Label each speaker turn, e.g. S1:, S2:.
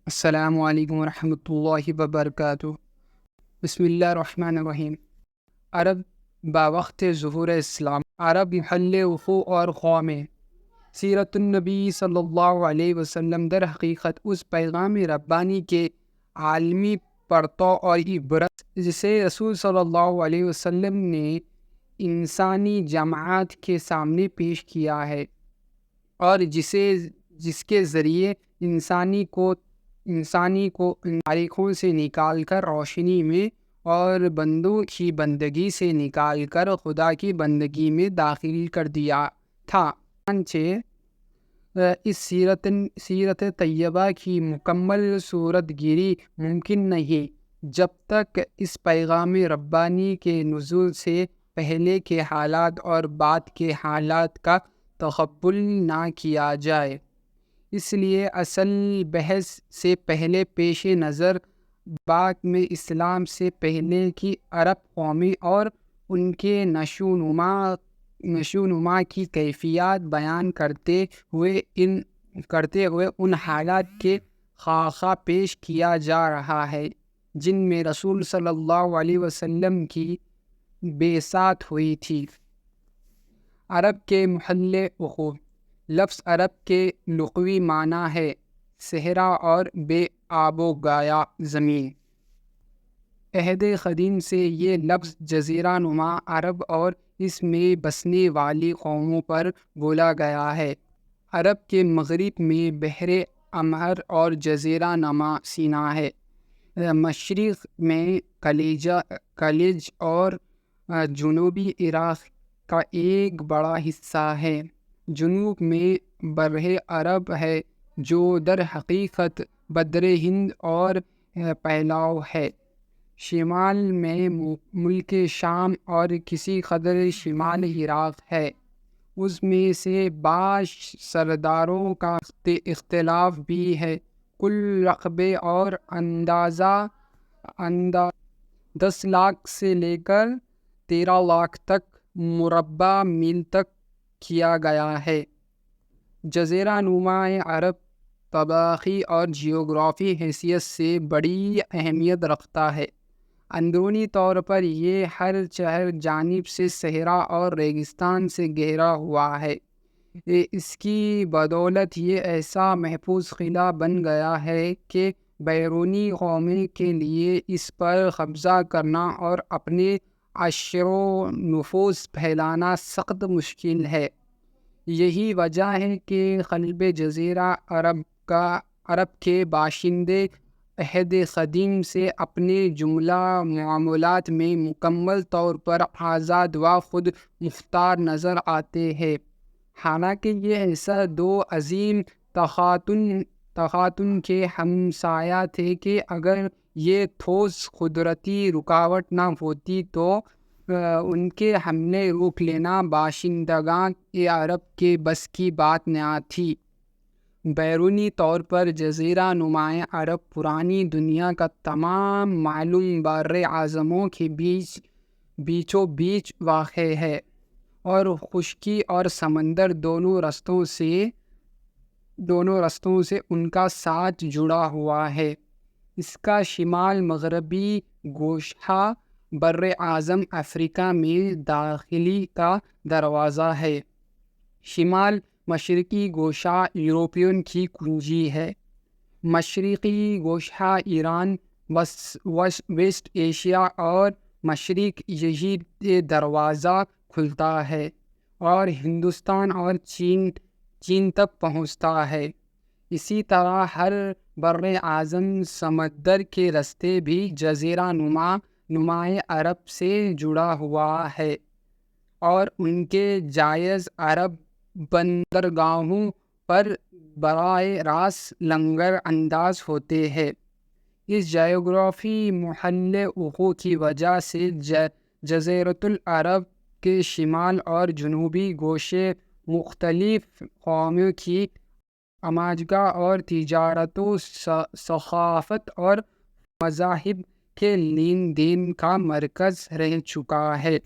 S1: السلام علیکم ورحمۃ اللہ وبرکاتہ۔ بسم اللہ الرحمن الرحیم۔ عرب باوقت ظہور اسلام، عرب محل وقوع اور قوم سیرت النبی صلی اللہ علیہ وسلم در حقیقت اس پیغام ربانی کے عالمی پرتو اور عبرت جسے رسول صلی اللہ علیہ وسلم نے انسانی جماعت کے سامنے پیش کیا ہے، اور جس کے ذریعے انسانی کو تاریخوں سے نکال کر روشنی میں اور بندوں کی بندگی سے نکال کر خدا کی بندگی میں داخل کر دیا تھا۔ اس سیرت طیبہ کی مکمل صورت گیری ممکن نہیں جب تک اس پیغام ربانی کے نزول سے پہلے کے حالات اور بعد کے حالات کا تقبل نہ کیا جائے۔ اس لیے اصل بحث سے پہلے پیش نظر بعد میں اسلام سے پہلے کی عرب قومی اور ان کے نشو نما کی کیفیات بیان کرتے ہوئے ان حالات کے خاکہ پیش کیا جا رہا ہے جن میں رسول صلی اللہ علیہ وسلم کی بعثت ہوئی تھی۔ عرب کے محل وقوع لفظ عرب کے لغوی معنی ہے صحرا اور بے آب و گیا زمین۔ عہد قدیم سے یہ لفظ جزیرہ نما عرب اور اس میں بسنے والی قوموں پر بولا گیا ہے۔ عرب کے مغرب میں بحر احمر اور جزیرہ نما سینا ہے۔ مشرق میں خلیج اور جنوبی عراق کا ایک بڑا حصہ ہے۔ جنوب میں بر عرب ہے جو در حقیقت بدر ہند اور پھیلاؤ ہے۔ شمال میں ملک شام اور کسی قدر شمال عراق ہے۔ اس میں سے بعض سرداروں کا اختلاف بھی ہے۔ کل رقبے اور اندازہ 10 لاکھ سے لے کر 13 لاکھ تک مربع میل تک کیا گیا ہے۔ جزیرہ نما عرب طباخی اور جیوگرافی حیثیت سے بڑی اہمیت رکھتا ہے۔ اندرونی طور پر یہ ہر چہر جانب سے صحرا اور ریگستان سے گھرا ہوا ہے۔ اس کی بدولت یہ ایسا محفوظ قلعہ بن گیا ہے کہ بیرونی قوموں کے لیے اس پر قبضہ کرنا اور اپنے اثر و نفوذ پھیلانا سخت مشکل ہے۔ یہی وجہ ہے کہ قلب جزیرہ عرب کے باشندے عہد قدیم سے اپنے جملہ معاملات میں مکمل طور پر آزاد و خود مختار نظر آتے ہیں، حالانکہ یہ ایسا دو عظیم تخاتن کے ہمسایہ تھے کہ اگر یہ ٹھوس قدرتی رکاوٹ نہ ہوتی تو ان کے حملے روک لینا باشندگان عرب کے بس کی بات نہ تھی۔ بیرونی طور پر جزیرہ نما عرب پرانی دنیا کا تمام معلوم بر اعظموں کے بیچوں بیچ واقع ہے، اور خشکی اور سمندر دونوں رستوں سے ان کا ساتھ جڑا ہوا ہے۔ اس کا شمال مغربی گوشہ بر اعظم افریقہ میں داخلی کا دروازہ ہے۔ شمال مشرقی گوشہ یورپین کی کنجی ہے۔ مشرقی گوشہ ایران، ویسٹ ایشیا اور مشرق یہی دروازہ کھلتا ہے اور ہندوستان اور چین تک پہنچتا ہے۔ اسی طرح ہر بر اعظم سمندر کے راستے بھی جزیرہ نما عرب سے جڑا ہوا ہے اور ان کے جائز عرب بندرگاہوں پر براہ راست لنگر انداز ہوتے ہیں۔ اس جغرافی محل وقوع کی وجہ سے جزیرۃ العرب کے شمال اور جنوبی گوشے مختلف قوموں کی اماجگاہ اور تجارت و ثقافت اور مذاہب کے لین دین کا مرکز رہ چکا ہے۔